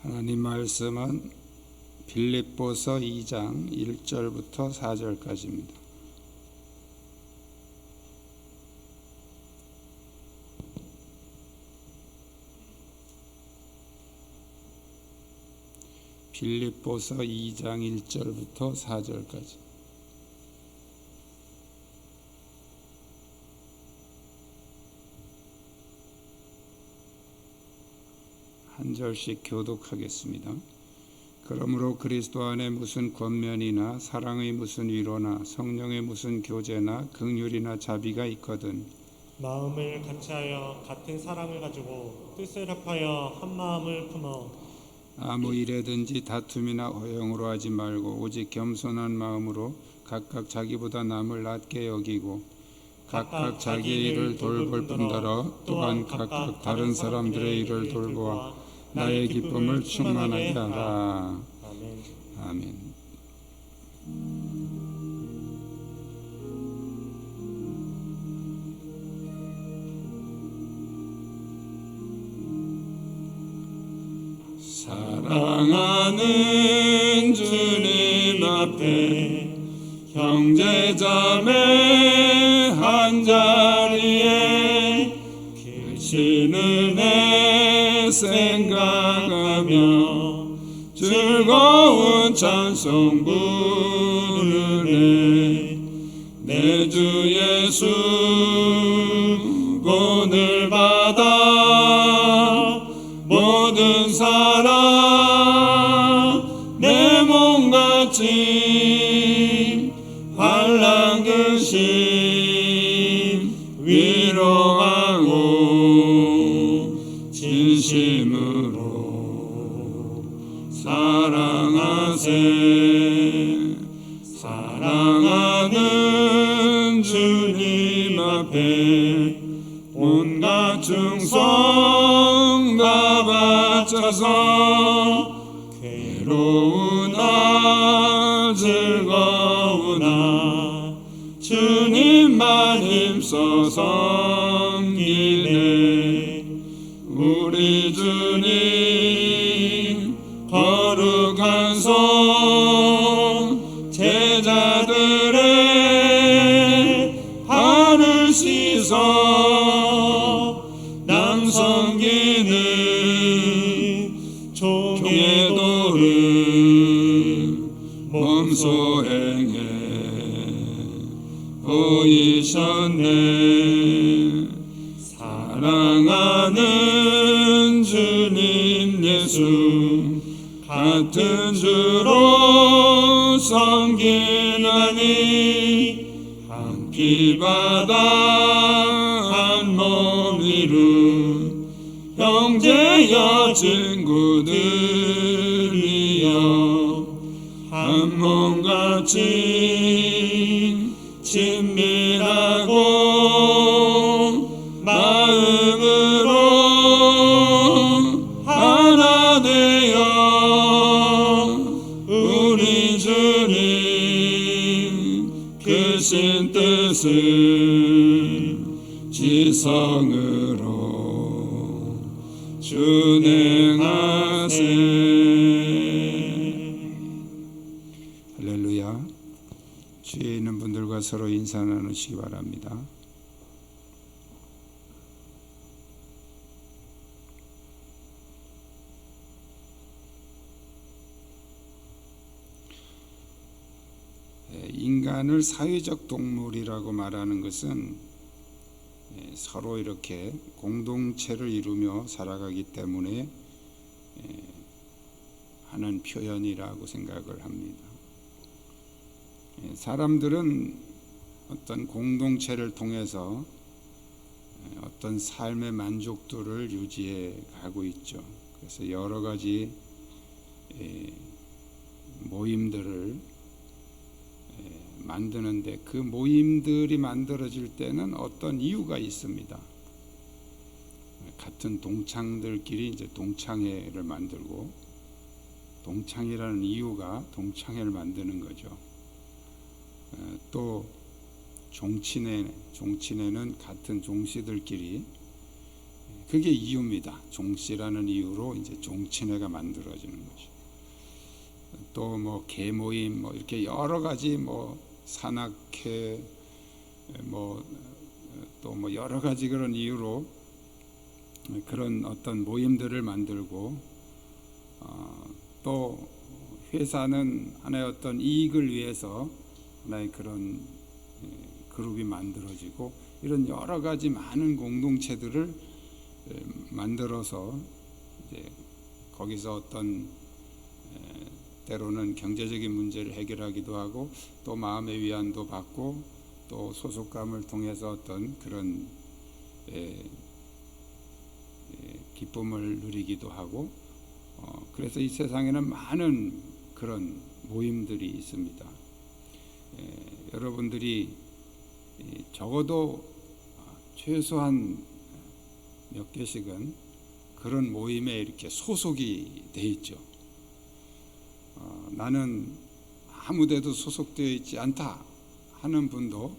하나님 말씀은 빌립보서 2장 1절부터 4절까지입니다. 빌립보서 2장 1절부터 4절까지. 한 절씩 교독하겠습니다. 그러므로 그리스도 안에 무슨 권면이나 사랑의 무슨 위로나 성령의 무슨 교제나 긍휼이나 자비가 있거든 마음을 같이하여 같은 사랑을 가지고 뜻을 합하여 한 마음을 품어 아무 일에든지 다툼이나 허용으로 하지 말고 오직 겸손한 마음으로 각각 자기보다 남을 낮게 여기고 각각 자기 일을 돌볼 뿐더러 또한 각각 다른 사람들의 일을 돌보아 나의 기쁨을 충만하게 하라. 아멘. 사랑하는 주님 앞에 형제자매 한자리에 계시는 애 생각하며 즐거운 찬송 부르네. 내 주 예수 본을 받아 모든 사랑 내 몸같이 환난 근심 위로하고 진심으로 사랑하세. 사랑하는 주님 앞에 온갖 충성 다 바쳐서 괴로우나 즐거우나 주님만 힘써 섬기네. 우리 주님 거룩한 손 제자들의 발을 씻어 남 섬기는 종의 도를 몸소 행해 보이셨네. 사랑하는 주님 예수 같은 주로 섬기나니 한 피바다 한 몸 이룬 형제여 친구들이여 한 몸같이 친밀하고 마음으로 하나 되어 우리 주님 크신 뜻을 지성으로 준행하세. 할렐루야. 주위에 있는 분들과 서로 인사 나누시기 바랍니다. 인간을 사회적 동물이라고 말하는 것은 서로 이렇게 공동체를 이루며 살아가기 때문에 하는 표현이라고 생각을 합니다. 사람들은 어떤 공동체를 통해서 어떤 삶의 만족도를 유지해 가고 있죠. 그래서 여러 가지 모임들을 만드는데 그 모임들이 만들어질 때는 어떤 이유가 있습니다. 같은 동창들끼리 이제 동창회를 만들고, 동창회라는 이유가 동창회를 만드는 거죠. 또 종친회는 같은 종씨들끼리 그게 이유입니다. 종씨라는 이유로 이제 종친회가 만들어지는 거죠. 또 뭐 계모임 뭐 이렇게 여러 가지 뭐 산악회 뭐 또 뭐 여러 가지 그런 이유로 그런 어떤 모임들을 만들고 또 회사는 하나의 어떤 이익을 위해서 하나의 그런 그룹이 만들어지고 이런 여러 가지 많은 공동체들을 만들어서 이제 거기서 어떤 때로는 경제적인 문제를 해결하기도 하고 또 마음의 위안도 받고 또 소속감을 통해서 어떤 그런 기쁨을 누리기도 하고 그래서 이 세상에는 많은 그런 모임들이 있습니다. 여러분들이 적어도 최소한 몇 개씩은 그런 모임에 이렇게 소속이 돼 있죠. 나는 아무데도 소속되어 있지 않다 하는 분도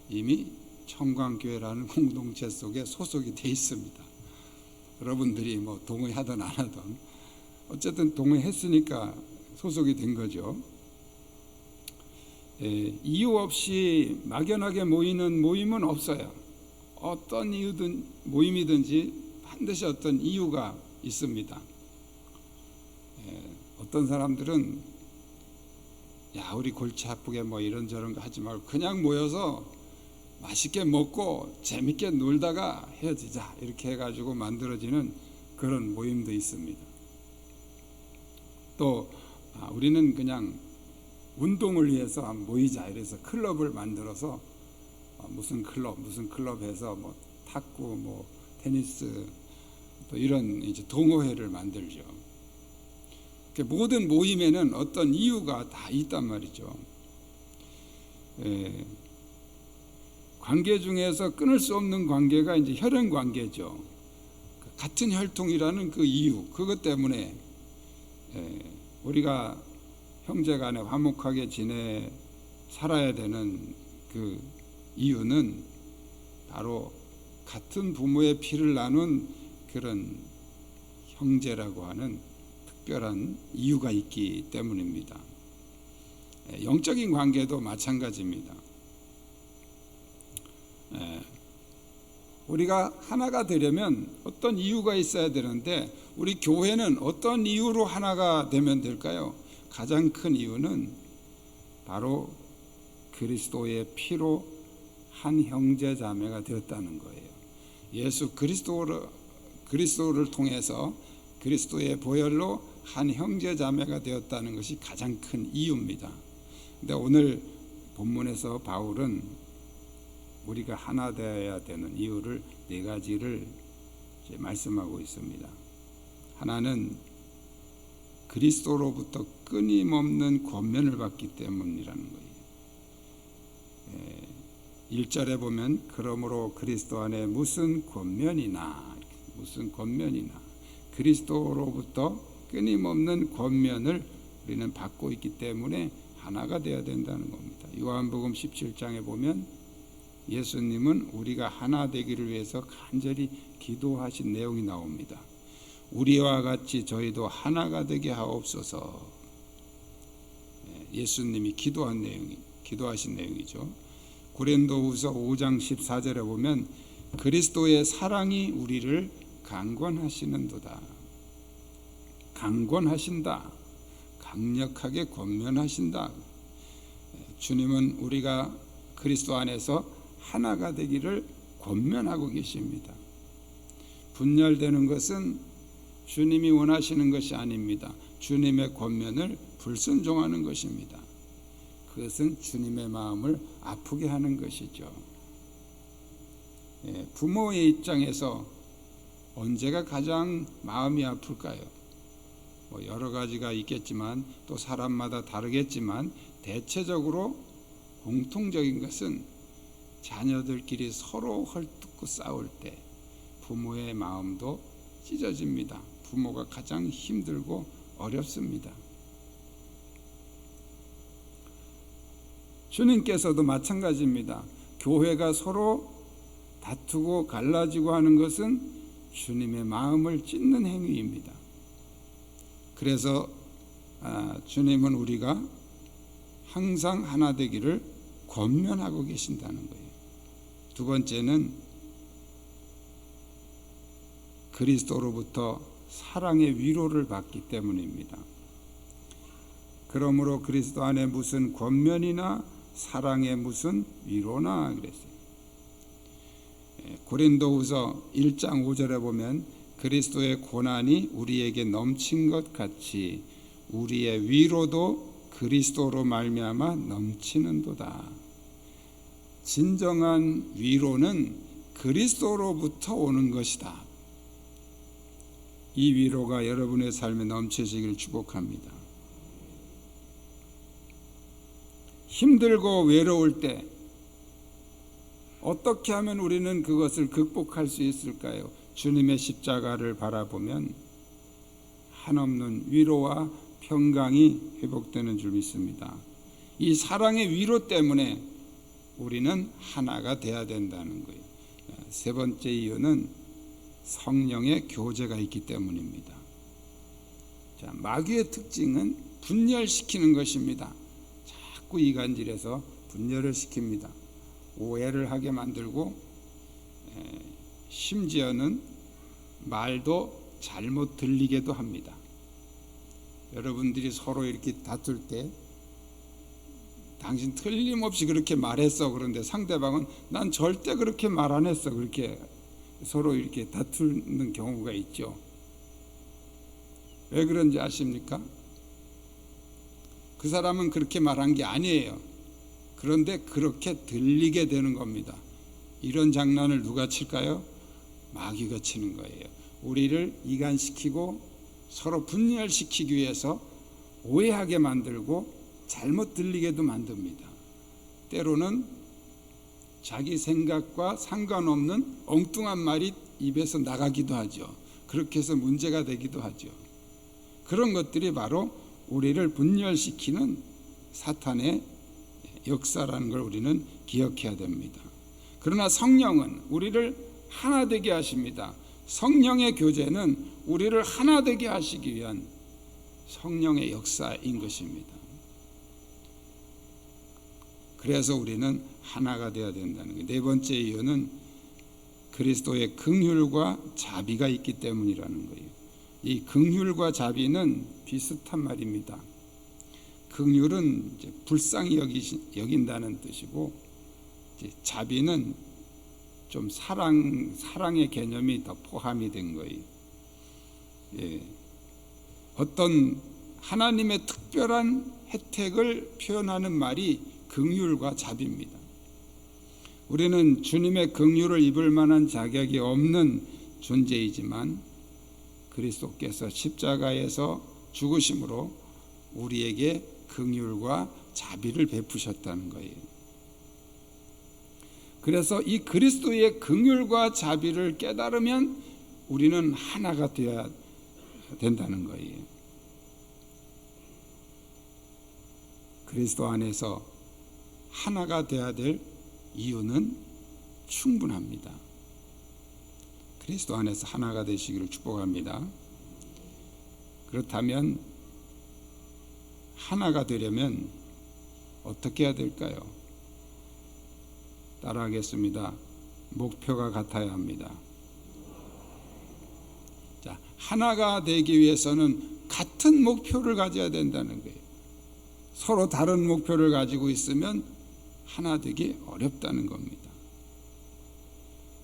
이미 청광교회라는 공동체 속에 소속이 돼 있습니다. 여러분들이 뭐 동의하든 안 하든 어쨌든 동의했으니까 소속이 된 거죠. 이유 없이 막연하게 모이는 모임은 없어요. 어떤 이유든 모임이든지 반드시 어떤 이유가 있습니다. 어떤 사람들은 야 우리 골치 아프게 뭐 이런저런 거 하지 말고 그냥 모여서 맛있게 먹고 재밌게 놀다가 헤어지자 이렇게 해가지고 만들어지는 그런 모임도 있습니다. 또 우리는 그냥 운동을 위해서 모이자 이래서 클럽을 만들어서 무슨 클럽 해서 뭐 탁구 뭐 테니스 또 이런 이제 동호회를 만들죠. 모든 모임에는 어떤 이유가 다 있단 말이죠. 관계 중에서 끊을 수 없는 관계가 이제 혈연 관계죠. 같은 혈통이라는 그 이유, 그것 때문에 우리가 형제간에 화목하게 살아야 되는 그 이유는 바로 같은 부모의 피를 나눈 그런 형제라고 하는 특별한 이유가 있기 때문입니다. 영적인 관계도 마찬가지입니다. 우리가 하나가 되려면 어떤 이유가 있어야 되는데 우리 교회는 어떤 이유로 하나가 되면 될까요? 가장 큰 이유는 바로 그리스도의 피로 한 형제 자매가 되었다는 거예요. 예수 그리스도를 통해서 그리스도의 보혈로 한 형제 자매가 되었다는 것이 가장 큰 이유입니다. 근데 오늘 본문에서 바울은 우리가 하나 되어야 되는 이유를 4가지를 말씀하고 있습니다. 하나는 그리스도로부터 끊임없는 권면을 받기 때문이라는 거예요. 1절에 보면 그러므로 그리스도 안에 무슨 권면이나 그리스도로부터 끊임없는 권면을 우리는 받고 있기 때문에 하나가 되어야 된다는 겁니다. 요한복음 17장에 보면 예수님은 우리가 하나 되기를 위해서 간절히 기도하신 내용이 나옵니다. 우리와 같이 저희도 하나가 되게 하옵소서. 예수님이 기도하신 내용이죠. 고린도후서 5장 14절에 보면 그리스도의 사랑이 우리를 강권하시는도다. 강권하신다. 강력하게 권면하신다. 주님은 우리가 그리스도 안에서 하나가 되기를 권면하고 계십니다. 분열되는 것은 주님이 원하시는 것이 아닙니다. 주님의 권면을 불순종하는 것입니다. 그것은 주님의 마음을 아프게 하는 것이죠. 부모의 입장에서 언제가 가장 마음이 아플까요? 여러 가지가 있겠지만 또 사람마다 다르겠지만 대체적으로 공통적인 것은 자녀들끼리 서로 헐뜯고 싸울 때 부모의 마음도 찢어집니다. 부모가 가장 힘들고 어렵습니다. 주님께서도 마찬가지입니다. 교회가 서로 다투고 갈라지고 하는 것은 주님의 마음을 찢는 행위입니다. 그래서 주님은 우리가 항상 하나 되기를 권면하고 계신다는 거예요. 두 번째는 그리스도로부터 사랑의 위로를 받기 때문입니다. 그러므로 그리스도 안에 무슨 권면이나 사랑의 무슨 위로나 그랬어요. 고린도후서 1장 5절에 보면 그리스도의 고난이 우리에게 넘친 것 같이 우리의 위로도 그리스도로 말미암아 넘치는도다. 진정한 위로는 그리스도로부터 오는 것이다. 이 위로가 여러분의 삶에 넘치시기를 축복합니다. 힘들고 외로울 때 어떻게 하면 우리는 그것을 극복할 수 있을까요? 주님의 십자가를 바라보면 한없는 위로와 평강이 회복되는 줄 믿습니다. 이 사랑의 위로 때문에 우리는 하나가 돼야 된다는 거예요. 세 번째 이유는 성령의 교제가 있기 때문입니다. 자, 마귀의 특징은 분열시키는 것입니다. 자꾸 이간질해서 분열을 시킵니다. 오해를 하게 만들고 심지어는 말도 잘못 들리게도 합니다. 여러분들이 서로 이렇게 다툴 때 당신 틀림없이 그렇게 말했어. 그런데 상대방은 난 절대 그렇게 말 안 했어. 그렇게 서로 이렇게 다투는 경우가 있죠. 왜 그런지 아십니까? 그 사람은 그렇게 말한 게 아니에요. 그런데 그렇게 들리게 되는 겁니다. 이런 장난을 누가 칠까요? 마귀가 치는 거예요. 우리를 이간시키고 서로 분열시키기 위해서 오해하게 만들고 잘못 들리게도 만듭니다. 때로는 자기 생각과 상관없는 엉뚱한 말이 입에서 나가기도 하죠. 그렇게 해서 문제가 되기도 하죠. 그런 것들이 바로 우리를 분열시키는 사탄의 역사라는 걸 우리는 기억해야 됩니다. 그러나 성령은 우리를 하나 되게 하십니다. 성령의 교제는 우리를 하나 되게 하시기 위한 성령의 역사인 것입니다. 그래서 우리는 하나가 되어야 된다는 거예요. 네 번째 이유는 그리스도의 긍휼과 자비가 있기 때문이라는 거예요. 이 긍휼과 자비는 비슷한 말입니다. 긍휼은 이제 불쌍히 여긴다는 뜻이고, 자비는 좀 사랑의 개념이 더 포함이 된 거예요. 어떤 하나님의 특별한 혜택을 표현하는 말이 긍휼과 자비입니다. 우리는 주님의 긍휼을 입을 만한 자격이 없는 존재이지만 그리스도께서 십자가에서 죽으심으로 우리에게 긍휼과 자비를 베푸셨다는 거예요. 그래서 이 그리스도의 긍휼과 자비를 깨달으면 우리는 하나가 되어야 된다는 거예요. 그리스도 안에서 하나가 되어야 될 이유는 충분합니다. 그리스도 안에서 하나가 되시기를 축복합니다. 그렇다면 하나가 되려면 어떻게 해야 될까요? 따라하겠습니다. 목표가 같아야 합니다. 자, 하나가 되기 위해서는 같은 목표를 가져야 된다는 거예요. 서로 다른 목표를 가지고 있으면 하나 되기 어렵다는 겁니다.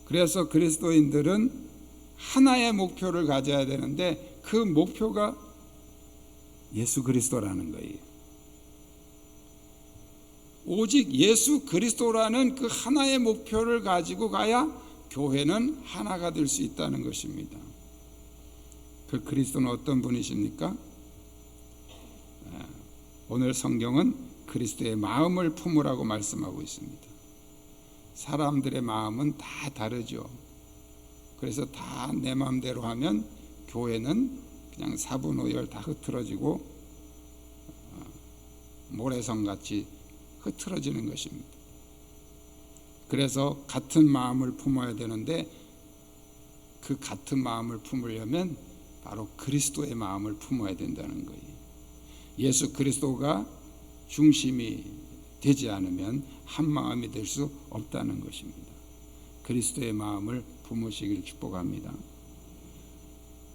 그래서 그리스도인들은 하나의 목표를 가져야 되는데 그 목표가 예수 그리스도라는 거예요. 오직 예수 그리스도라는 그 하나의 목표를 가지고 가야 교회는 하나가 될 수 있다는 것입니다. 그 그리스도는 어떤 분이십니까? 오늘 성경은 그리스도의 마음을 품으라고 말씀하고 있습니다. 사람들의 마음은 다 다르죠. 그래서 다 내 마음대로 하면 교회는 그냥 사분오열 다 흐트러지고 모래성같이 흐트러지는 것입니다. 그래서 같은 마음을 품어야 되는데 그 그 같은 마음을 품으려면 바로 그리스도의 마음을 품어야 된다는 거예요. 예수 그리스도가 중심이 되지 않으면 한 마음이 될 수 없다는 것입니다. 그리스도의 마음을 품으시길 축복합니다.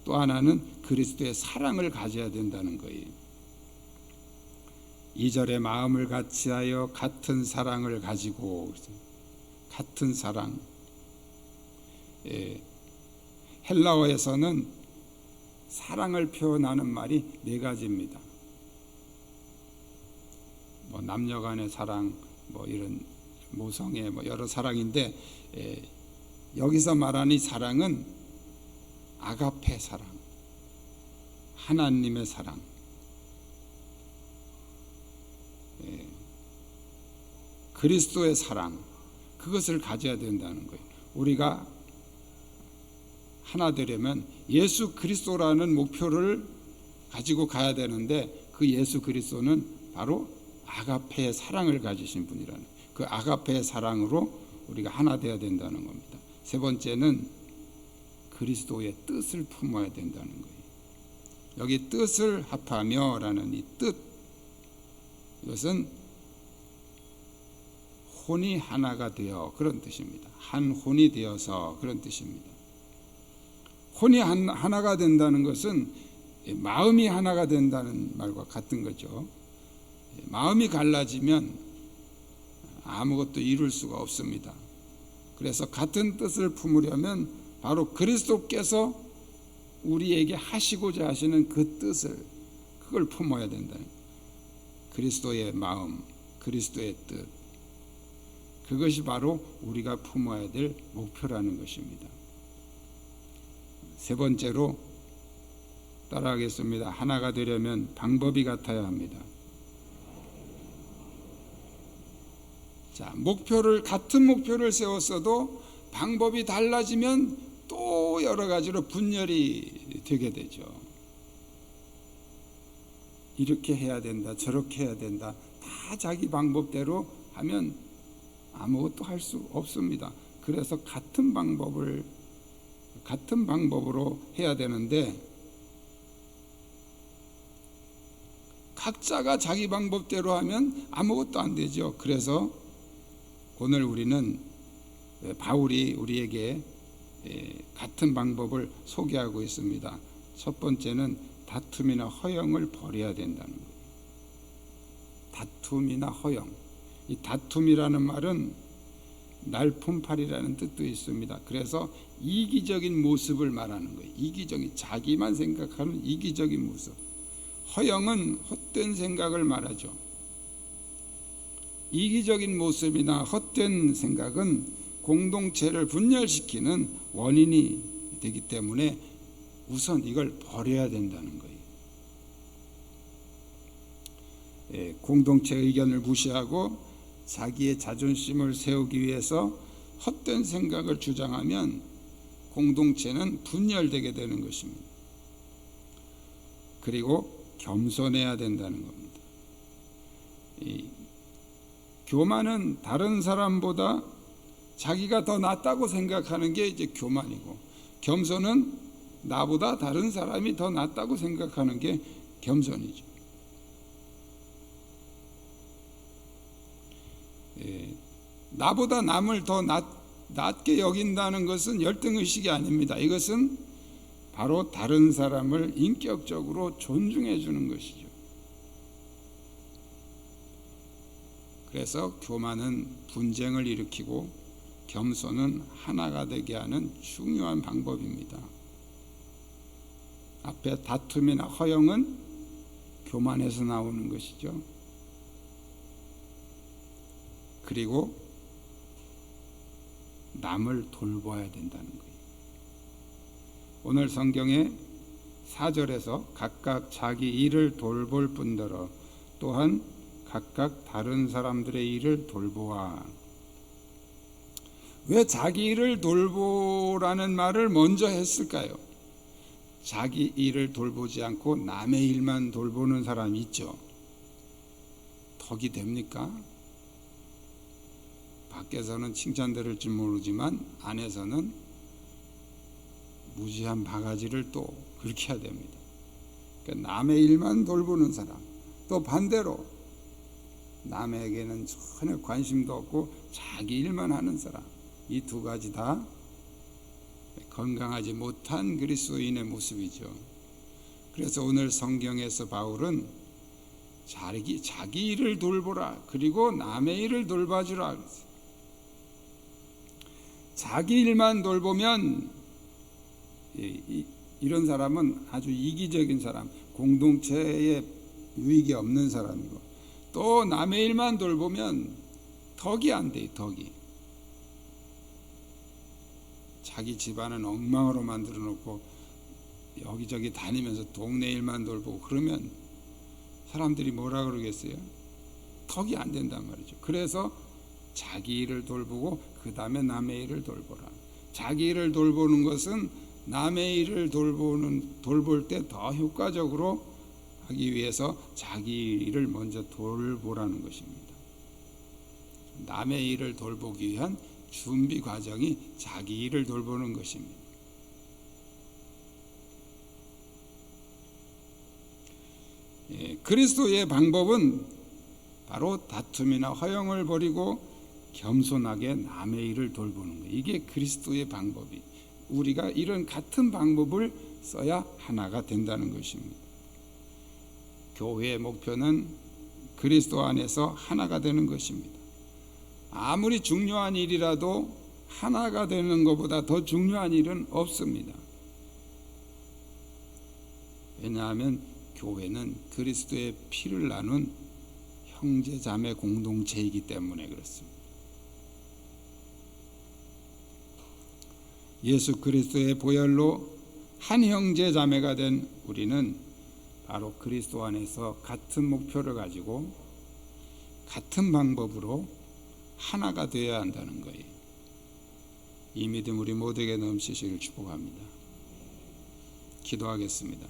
또 하나는 그리스도의 사랑을 가져야 된다는 거예요. 2절에 마음을 같이하여 같은 사랑을 가지고, 같은 사랑. 헬라어에서는 사랑을 표현하는 말이 네 가지입니다. 남녀간의 사랑, 이런 모성의 여러 사랑인데, 여기서 말하는 이 사랑은 아가페 사랑, 하나님의 사랑, 그리스도의 사랑, 그것을 가져야 된다는 거예요. 우리가 하나 되려면 예수 그리스도라는 목표를 가지고 가야 되는데, 그 예수 그리스도는 바로 아가페의 사랑을 가지신 분이라는, 그 아가페의 사랑으로 우리가 하나 되어야 된다는 겁니다. 세 번째는 그리스도의 뜻을 품어야 된다는 거예요. 여기 뜻을 합하며 라는 이 뜻, 이것은 혼이 하나가 되어, 그런 뜻입니다. 한 혼이 되어서, 그런 뜻입니다. 혼이 하나가 된다는 것은 마음이 하나가 된다는 말과 같은 거죠. 마음이 갈라지면 아무것도 이룰 수가 없습니다. 그래서 같은 뜻을 품으려면 바로 그리스도께서 우리에게 하시고자 하시는 그 뜻을, 그걸 품어야 된다. 그리스도의 마음, 그리스도의 뜻, 그것이 바로 우리가 품어야 될 목표라는 것입니다. 세 번째로 따라하겠습니다. 하나가 되려면 방법이 같아야 합니다. 자, 같은 목표를 세웠어도 방법이 달라지면 또 여러 가지로 분열이 되게 되죠. 이렇게 해야 된다, 저렇게 해야 된다, 다 자기 방법대로 하면 아무것도 할 수 없습니다. 그래서 같은 방법으로 해야 되는데, 각자가 자기 방법대로 하면 아무것도 안 되죠. 그래서 오늘 우리는 바울이 우리에게 같은 방법을 소개하고 있습니다. 첫 번째는 다툼이나 허영을 버려야 된다는 거예요. 다툼이나 허영. 이 다툼이라는 말은 날품팔이라는 뜻도 있습니다. 그래서 이기적인 모습을 말하는 거예요. 이기적인, 자기만 생각하는 이기적인 모습. 허영은 헛된 생각을 말하죠. 이기적인 모습이나 헛된 생각은 공동체를 분열시키는 원인이 되기 때문에 우선 이걸 버려야 된다는 거예요. 공동체 의견을 무시하고 자기의 자존심을 세우기 위해서 헛된 생각을 주장하면 공동체는 분열되게 되는 것입니다. 그리고 겸손해야 된다는 겁니다. 교만은 다른 사람보다 자기가 더 낫다고 생각하는 게 이제 교만이고, 겸손은 나보다 다른 사람이 더 낫다고 생각하는 게 겸손이죠. 나보다 남을 더 낮게 여긴다는 것은 열등의식이 아닙니다. 이것은 바로 다른 사람을 인격적으로 존중해 주는 것이죠. 그래서 교만은 분쟁을 일으키고 겸손은 하나가 되게 하는 중요한 방법입니다. 앞에 다툼이나 허영은 교만에서 나오는 것이죠. 그리고 남을 돌봐야 된다는 거예요. 오늘 성경의 4절에서 각각 자기 일을 돌볼 뿐더러 또한 각각 다른 사람들의 일을 돌보아. 왜 자기 일을 돌보라는 말을 먼저 했을까요? 자기 일을 돌보지 않고 남의 일만 돌보는 사람이 있죠. 덕이 됩니까? 밖에서는 칭찬 들을지 모르지만 안에서는 무지한 바가지를 또 그렇게 해야 됩니다. 그러니까 남의 일만 돌보는 사람, 또 반대로 남에게는 전혀 관심도 없고 자기 일만 하는 사람, 이 두 가지 다 건강하지 못한 그리스도인의 모습이죠. 그래서 오늘 성경에서 바울은 자기 일을 돌보라, 그리고 남의 일을 돌봐주라. 자기 일만 돌보면 이런 사람은 아주 이기적인 사람, 공동체에 유익이 없는 사람이고, 또 남의 일만 돌보면 덕이 안 돼요. 덕이 자기 집안은 엉망으로 만들어 놓고 여기저기 다니면서 동네 일만 돌보고 그러면 사람들이 뭐라 그러겠어요? 덕이 안 된단 말이죠. 그래서 자기 일을 돌보고 그 다음에 남의 일을 돌보라. 자기 일을 돌보는 것은 남의 일을 돌볼 때 더 효과적으로 하기 위해서 자기 일을 먼저 돌보라는 것입니다. 남의 일을 돌보기 위한 준비 과정이 자기 일을 돌보는 것입니다. 그리스도의 방법은 바로 다툼이나 허영을 버리고 겸손하게 남의 일을 돌보는 거예요. 이게 그리스도의 방법이, 우리가 이런 같은 방법을 써야 하나가 된다는 것입니다. 교회의 목표는 그리스도 안에서 하나가 되는 것입니다. 아무리 중요한 일이라도 하나가 되는 것보다 더 중요한 일은 없습니다. 왜냐하면 교회는 그리스도의 피를 나눈 형제 자매 공동체이기 때문에 그렇습니다. 예수 그리스도의 보혈로 한 형제 자매가 된 우리는 바로 그리스도 안에서 같은 목표를 가지고 같은 방법으로 하나가 되어야 한다는 거예요. 이 믿음 우리 모두에게 넘치시길 축복합니다. 기도하겠습니다.